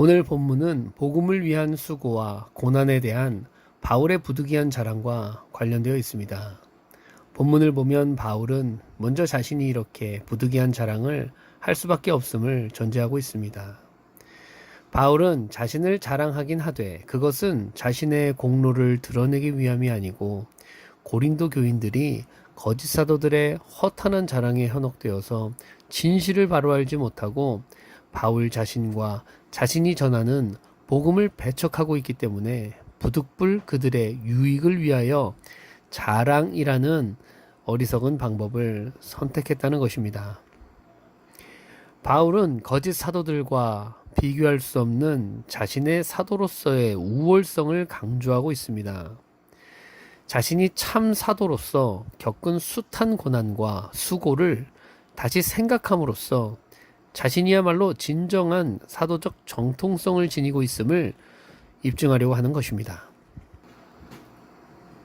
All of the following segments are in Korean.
오늘 본문은 복음을 위한 수고와 고난에 대한 바울의 부득이한 자랑과 관련되어 있습니다. 본문을 보면 바울은 먼저 자신이 이렇게 부득이한 자랑을 할 수밖에 없음을 전제하고 있습니다. 바울은 자신을 자랑하긴 하되 그것은 자신의 공로를 드러내기 위함이 아니고 고린도 교인들이 거짓 사도들의 허탄한 자랑에 현혹되어서 진실을 바로 알지 못하고 바울 자신과 자신이 전하는 복음을 배척하고 있기 때문에 부득불 그들의 유익을 위하여 자랑이라는 어리석은 방법을 선택했다는 것입니다. 바울은 거짓 사도들과 비교할 수 없는 자신의 사도로서의 우월성을 강조하고 있습니다. 자신이 참 사도로서 겪은 숱한 고난과 수고를 다시 생각함으로써 자신이야말로 진정한 사도적 정통성을 지니고 있음을 입증하려고 하는 것입니다.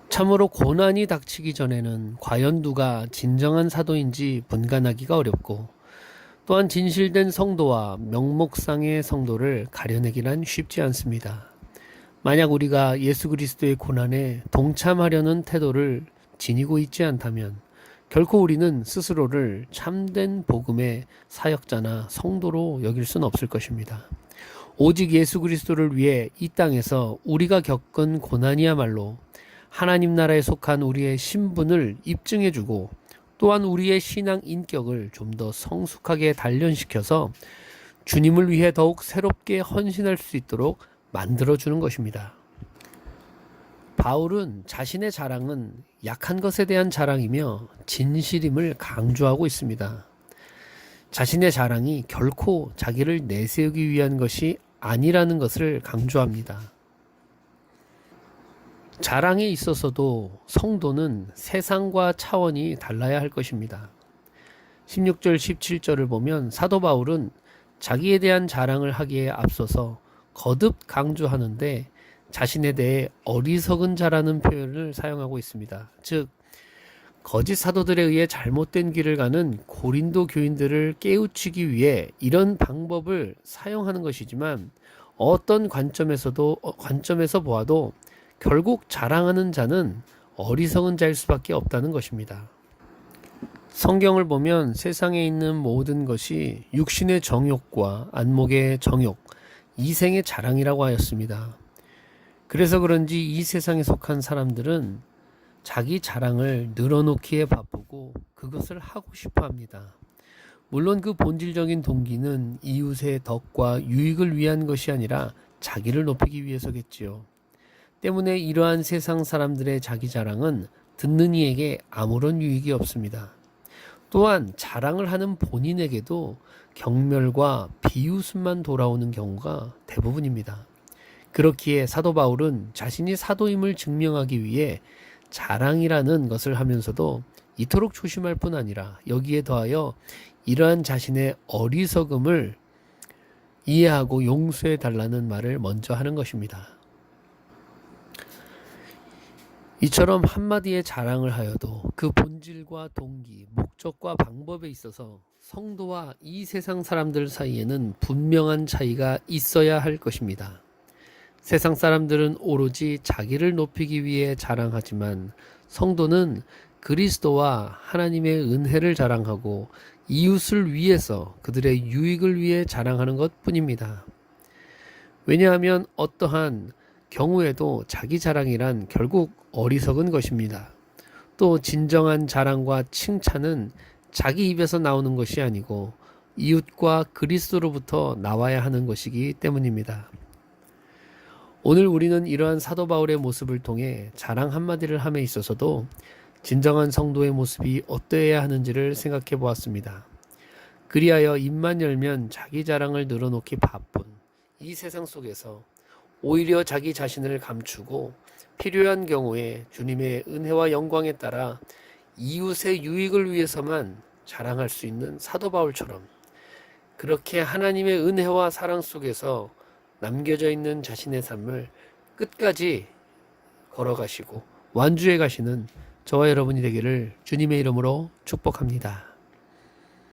참으로 고난이 닥치기 전에는 과연 누가 진정한 사도인지 분간하기가 어렵고 또한 진실된 성도와 명목상의 성도를 가려내기란 쉽지 않습니다. 만약 우리가 예수 그리스도의 고난에 동참하려는 태도를 지니고 있지 않다면 결코 우리는 스스로를 참된 복음의 사역자나 성도로 여길 수는 없을 것입니다. 오직 예수 그리스도를 위해 이 땅에서 우리가 겪은 고난이야말로 하나님 나라에 속한 우리의 신분을 입증해주고 또한 우리의 신앙 인격을 좀 더 성숙하게 단련시켜서 주님을 위해 더욱 새롭게 헌신할 수 있도록 만들어주는 것입니다. 바울은 자신의 자랑은 약한 것에 대한 자랑이며 진실임을 강조하고 있습니다. 자신의 자랑이 결코 자기를 내세우기 위한 것이 아니라는 것을 강조합니다. 자랑에 있어서도 성도는 세상과 차원이 달라야 할 것입니다. 16절 17절을 보면 사도 바울은 자기에 대한 자랑을 하기에 앞서서 거듭 강조하는데 자신에 대해 어리석은 자라는 표현을 사용하고 있습니다. 즉 거짓 사도들에 의해 잘못된 길을 가는 고린도 교인들을 깨우치기 위해 이런 방법을 사용하는 것이지만 어떤 관점에서 보아도 결국 자랑하는 자는 어리석은 자일 수밖에 없다는 것입니다. 성경을 보면 세상에 있는 모든 것이 육신의 정욕과 안목의 정욕, 이생의 자랑이라고 하였습니다. 그래서 그런지 이 세상에 속한 사람들은 자기 자랑을 늘어놓기에 바쁘고 그것을 하고 싶어 합니다. 물론 그 본질적인 동기는 이웃의 덕과 유익을 위한 것이 아니라 자기를 높이기 위해서겠지요. 때문에 이러한 세상 사람들의 자기 자랑은 듣는 이에게 아무런 유익이 없습니다. 또한 자랑을 하는 본인에게도 경멸과 비웃음만 돌아오는 경우가 대부분입니다. 그렇기에 사도 바울은 자신이 사도임을 증명하기 위해 자랑이라는 것을 하면서도 이토록 조심할 뿐 아니라 여기에 더하여 이러한 자신의 어리석음을 이해하고 용서해 달라는 말을 먼저 하는 것입니다. 이처럼 한마디의 자랑을 하여도 그 본질과 동기, 목적과 방법에 있어서 성도와 이 세상 사람들 사이에는 분명한 차이가 있어야 할 것입니다. 세상 사람들은 오로지 자기를 높이기 위해 자랑하지만 성도는 그리스도와 하나님의 은혜를 자랑하고 이웃을 위해서 그들의 유익을 위해 자랑하는 것 뿐입니다. 왜냐하면 어떠한 경우에도 자기 자랑이란 결국 어리석은 것입니다. 또 진정한 자랑과 칭찬은 자기 입에서 나오는 것이 아니고 이웃과 그리스도로부터 나와야 하는 것이기 때문입니다. 오늘 우리는 이러한 사도 바울의 모습을 통해 자랑 한마디를 함에 있어서도 진정한 성도의 모습이 어떠해야 하는지를 생각해 보았습니다. 그리하여 입만 열면 자기 자랑을 늘어놓기 바쁜 이 세상 속에서 오히려 자기 자신을 감추고 필요한 경우에 주님의 은혜와 영광에 따라 이웃의 유익을 위해서만 자랑할 수 있는 사도 바울처럼 그렇게 하나님의 은혜와 사랑 속에서 남겨져 있는 자신의 삶을 끝까지 걸어가시고 완주해 가시는 저와 여러분이 되기를 주님의 이름으로 축복합니다.